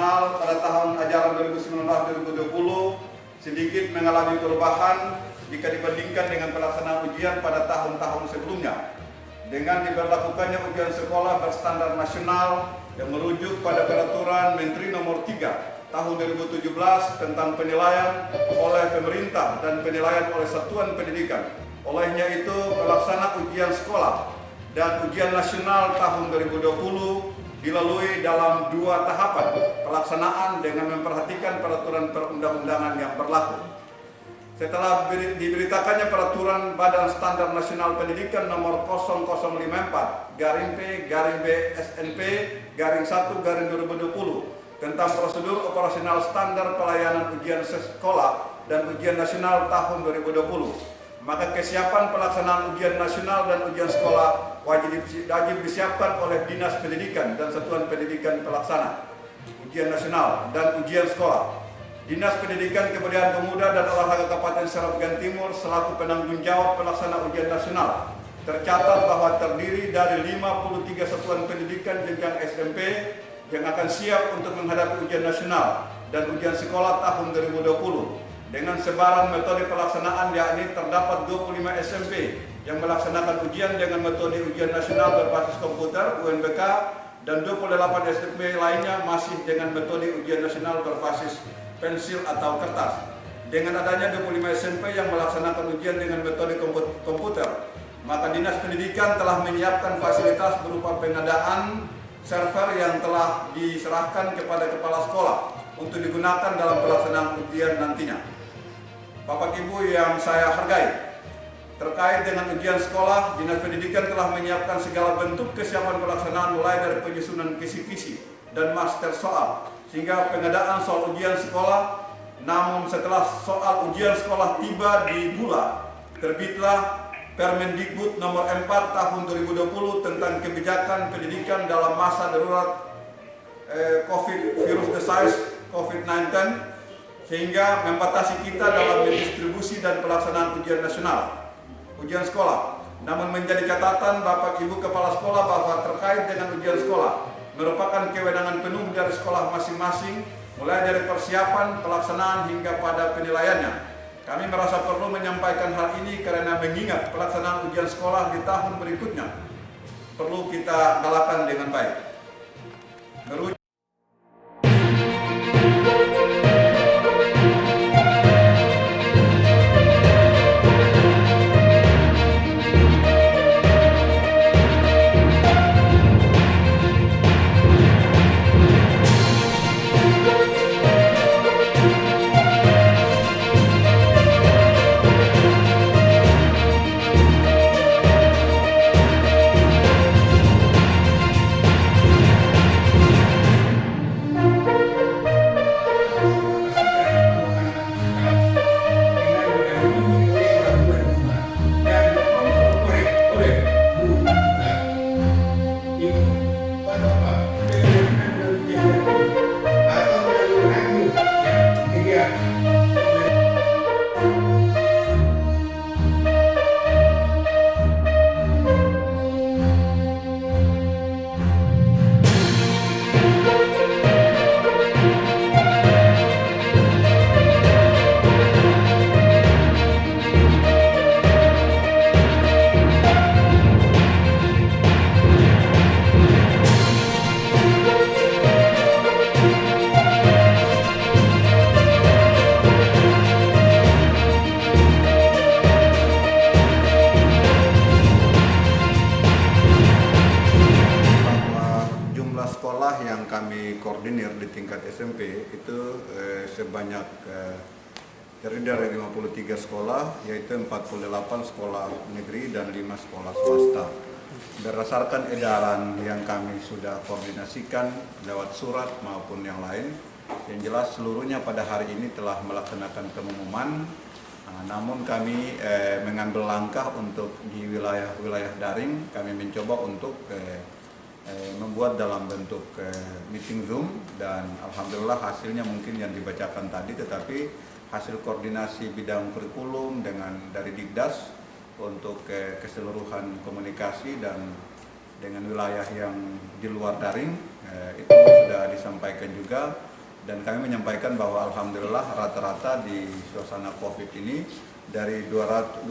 nasional pada tahun ajaran 2019-2020 sedikit mengalami perubahan jika dibandingkan dengan pelaksanaan ujian pada tahun-tahun sebelumnya. Dengan diberlakukannya ujian sekolah berstandar nasional yang merujuk pada Peraturan Menteri Nomor 3 Tahun 2017 tentang penilaian oleh pemerintah dan penilaian oleh satuan pendidikan. Olehnya itu, pelaksana ujian sekolah dan ujian nasional tahun 2020 dilalui dalam 2 tahapan pelaksanaan dengan memperhatikan peraturan perundang-undangan yang berlaku. Setelah diberitakannya Peraturan Badan Standar Nasional Pendidikan Nomor 0054/P/B SNP _1/2020 tentang prosedur operasional standar pelayanan ujian sekolah dan ujian nasional tahun 2020, maka kesiapan pelaksanaan ujian nasional dan ujian sekolah wajib disiapkan oleh Dinas Pendidikan dan Satuan Pendidikan Pelaksana ujian nasional dan ujian sekolah. Dinas Pendidikan Kebudayaan Pemuda dan Olahraga Kabupaten Serabugan Timur selaku penanggung jawab pelaksana ujian nasional tercatat bahwa terdiri dari 53 satuan pendidikan jenjang SMP yang akan siap untuk menghadapi ujian nasional dan ujian sekolah tahun 2020 dengan sebaran metode pelaksanaan, yakni terdapat 25 SMP yang melaksanakan ujian dengan metode ujian nasional berbasis komputer UNBK dan 28 SMP lainnya masih dengan metode ujian nasional berbasis pensil atau kertas. Dengan adanya 25 SMP yang melaksanakan ujian dengan metode komputer, maka Dinas Pendidikan telah menyiapkan fasilitas berupa pengadaan server yang telah diserahkan kepada kepala sekolah untuk digunakan dalam pelaksanaan ujian nantinya. Bapak Ibu yang saya hargai, terkait dengan ujian sekolah, Dinas Pendidikan telah menyiapkan segala bentuk kesiapan pelaksanaan mulai dari penyusunan kisi-kisi dan master soal sehingga pengadaan soal ujian sekolah. Namun setelah soal ujian sekolah tiba di Bula, terbitlah Permendikbud Nomor 4 Tahun 2020 tentang kebijakan pendidikan dalam masa darurat COVID-19 sehingga membatasi kita dalam mendistribusi dan pelaksanaan ujian nasional, ujian sekolah. Namun menjadi catatan Bapak Ibu Kepala Sekolah bahwa terkait dengan ujian sekolah merupakan kewenangan penuh dari sekolah masing-masing, mulai dari persiapan, pelaksanaan hingga pada penilaiannya. Kami merasa perlu menyampaikan hal ini karena mengingat pelaksanaan ujian sekolah di tahun berikutnya perlu kita galakan dengan baik. Yang kami koordinir di tingkat SMP itu sebanyak terdiri dari 53 sekolah, yaitu 48 sekolah negeri dan 5 sekolah swasta. Berdasarkan edaran yang kami sudah koordinasikan lewat surat maupun yang lain, yang jelas seluruhnya pada hari ini telah melaksanakan pengumuman. Namun kami mengambil langkah untuk di wilayah-wilayah daring, kami mencoba untuk membuat dalam bentuk meeting Zoom, dan alhamdulillah hasilnya mungkin yang dibacakan tadi, tetapi hasil koordinasi bidang kurikulum dengan dari Dikdas untuk keseluruhan komunikasi dan dengan wilayah yang di luar daring itu sudah disampaikan juga Dan kami menyampaikan bahwa alhamdulillah rata-rata di suasana COVID ini dari 2.234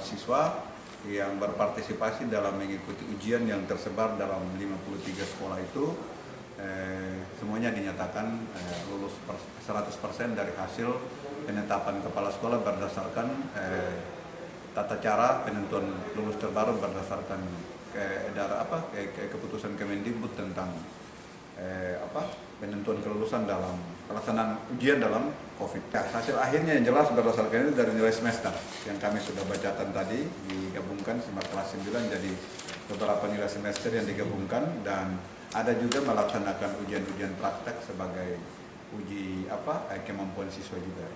siswa yang berpartisipasi dalam mengikuti ujian yang tersebar dalam 53 sekolah itu semuanya dinyatakan lulus 100% dari hasil penetapan kepala sekolah berdasarkan tata cara penentuan lulus terbaru berdasarkan keputusan Kemendikbud tentang penentuan kelulusan dalam pelaksanaan ujian dalam COVID. Ya, hasil akhirnya yang jelas berdasarkan itu dari nilai semester yang kami sudah bacakan tadi, digabungkan sama kelas 9 jadi beberapa nilai semester yang digabungkan, dan ada juga melaksanakan ujian-ujian praktek sebagai uji kemampuan siswa juga.